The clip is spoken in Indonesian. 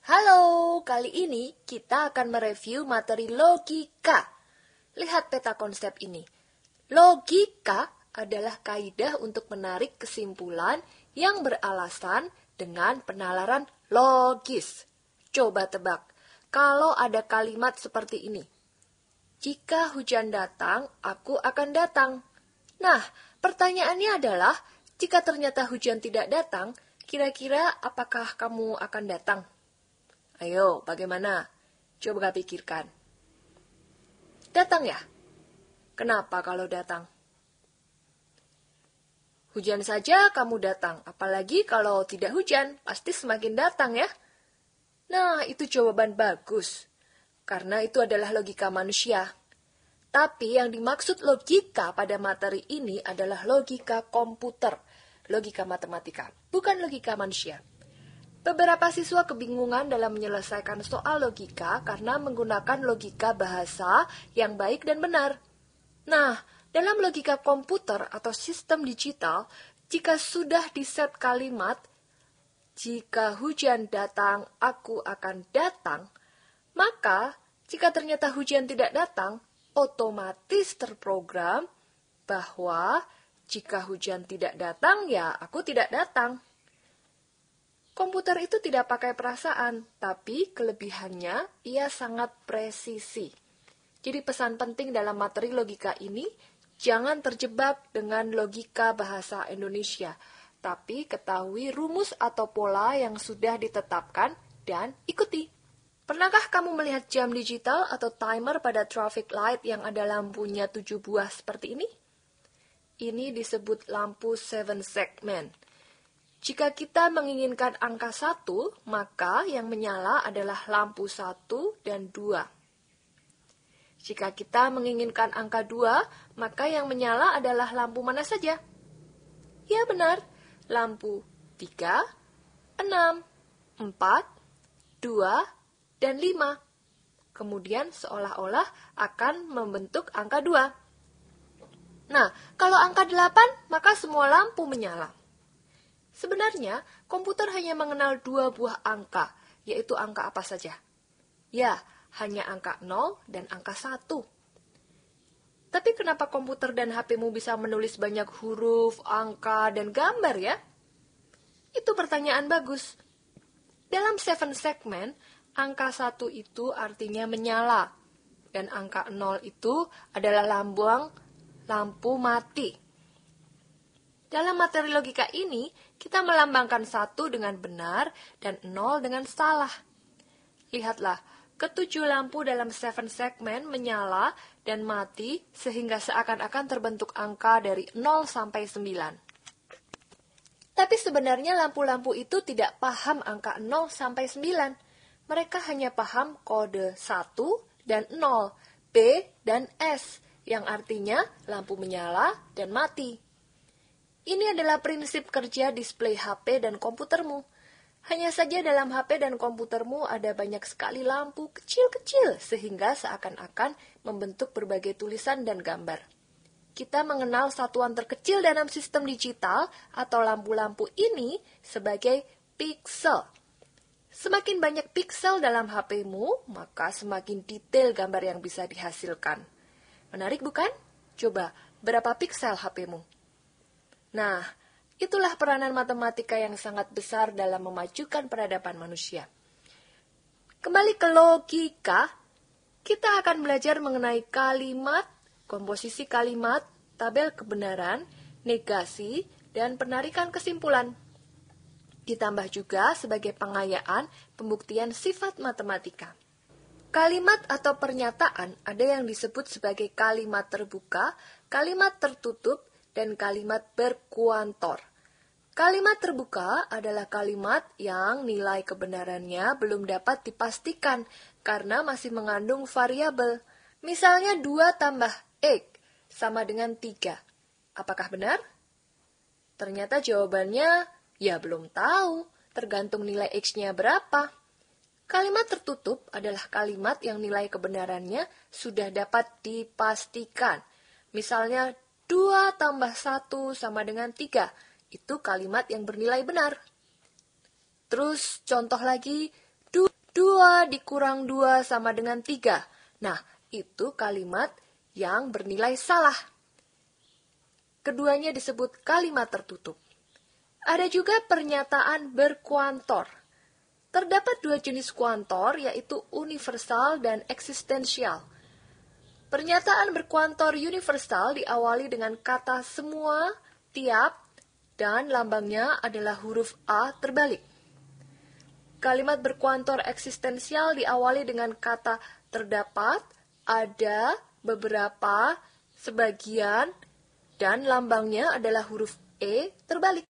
Halo, kali ini kita akan mereview materi logika. Lihat peta konsep ini. Logika adalah kaidah untuk menarik kesimpulan yang beralasan dengan penalaran logis. Coba tebak, kalau ada kalimat seperti ini. Jika hujan datang, aku akan datang. Nah, pertanyaannya adalah, jika ternyata hujan tidak datang, kira-kira apakah kamu akan datang? Ayo, bagaimana? Coba pikirkan. Datang ya? Kenapa kalau datang? Hujan saja kamu datang, apalagi kalau tidak hujan, pasti semakin datang ya. Nah, itu jawaban bagus, karena itu adalah logika manusia. Tapi yang dimaksud logika pada materi ini adalah logika komputer, logika matematika, bukan logika manusia. Beberapa siswa kebingungan dalam menyelesaikan soal logika karena menggunakan logika bahasa yang baik dan benar. Nah, dalam logika komputer atau sistem digital, jika sudah diset kalimat, jika hujan datang, aku akan datang, maka jika ternyata hujan tidak datang, otomatis terprogram bahwa jika hujan tidak datang, ya aku tidak datang. Komputer itu tidak pakai perasaan, tapi kelebihannya ia sangat presisi. Jadi pesan penting dalam materi logika ini, jangan terjebak dengan logika bahasa Indonesia, tapi ketahui rumus atau pola yang sudah ditetapkan dan ikuti. Pernahkah kamu melihat jam digital atau timer pada traffic light yang ada lampunya 7 buah seperti ini? Ini disebut lampu 7 segment. Jika kita menginginkan angka 1, maka yang menyala adalah lampu 1 dan 2. Jika kita menginginkan angka 2, maka yang menyala adalah lampu mana saja? Ya benar, lampu 3, 6, 4, 2, dan 5. Kemudian seolah-olah akan membentuk angka 2. Nah, kalau angka 8, maka semua lampu menyala. Sebenarnya, komputer hanya mengenal 2 buah angka, yaitu angka apa saja? Ya, hanya angka 0 dan angka 1. Tapi kenapa komputer dan HP-mu bisa menulis banyak huruf, angka, dan gambar ya? Itu pertanyaan bagus. Dalam 7 segment, angka 1 itu artinya menyala, dan angka 0 itu adalah lambang lampu mati. Dalam materi logika ini, kita melambangkan 1 dengan benar dan 0 dengan salah. Lihatlah, ketujuh lampu dalam 7 segment menyala dan mati sehingga seakan-akan terbentuk angka dari 0 sampai 9. Tapi sebenarnya lampu-lampu itu tidak paham angka 0 sampai 9. Mereka hanya paham kode 1 dan 0, B dan S, yang artinya lampu menyala dan mati. Ini adalah prinsip kerja display HP dan komputermu. Hanya saja dalam HP dan komputermu ada banyak sekali lampu kecil-kecil sehingga seakan-akan membentuk berbagai tulisan dan gambar. Kita mengenal satuan terkecil dalam sistem digital atau lampu-lampu ini sebagai piksel. Semakin banyak piksel dalam HP-mu, maka semakin detail gambar yang bisa dihasilkan. Menarik bukan? Coba, berapa piksel HP-mu? Nah, itulah peranan matematika yang sangat besar dalam memajukan peradaban manusia. Kembali ke logika, kita akan belajar mengenai kalimat, komposisi kalimat, tabel kebenaran, negasi, dan penarikan kesimpulan. Ditambah juga sebagai pengayaan pembuktian sifat matematika. Kalimat atau pernyataan ada yang disebut sebagai kalimat terbuka, kalimat tertutup, dan kalimat berkuantor. Kalimat terbuka adalah kalimat yang nilai kebenarannya belum dapat dipastikan karena masih mengandung variabel. Misalnya 2 tambah X sama dengan 3. Apakah benar? Ternyata jawabannya, ya belum tahu, tergantung nilai X-nya berapa. Kalimat tertutup adalah kalimat yang nilai kebenarannya sudah dapat dipastikan. Misalnya, 2 tambah 1 sama dengan 3. Itu kalimat yang bernilai benar. Terus contoh lagi, 2 dikurang 2 sama dengan 3. Nah, itu kalimat yang bernilai salah. Keduanya disebut kalimat tertutup. Ada juga pernyataan berkuantor. Terdapat dua jenis kuantor, yaitu universal dan eksistensial. Pernyataan berkuantor universal diawali dengan kata semua, tiap, dan lambangnya adalah huruf A terbalik. Kalimat berkuantor eksistensial diawali dengan kata terdapat, ada, beberapa, sebagian, dan lambangnya adalah huruf E terbalik.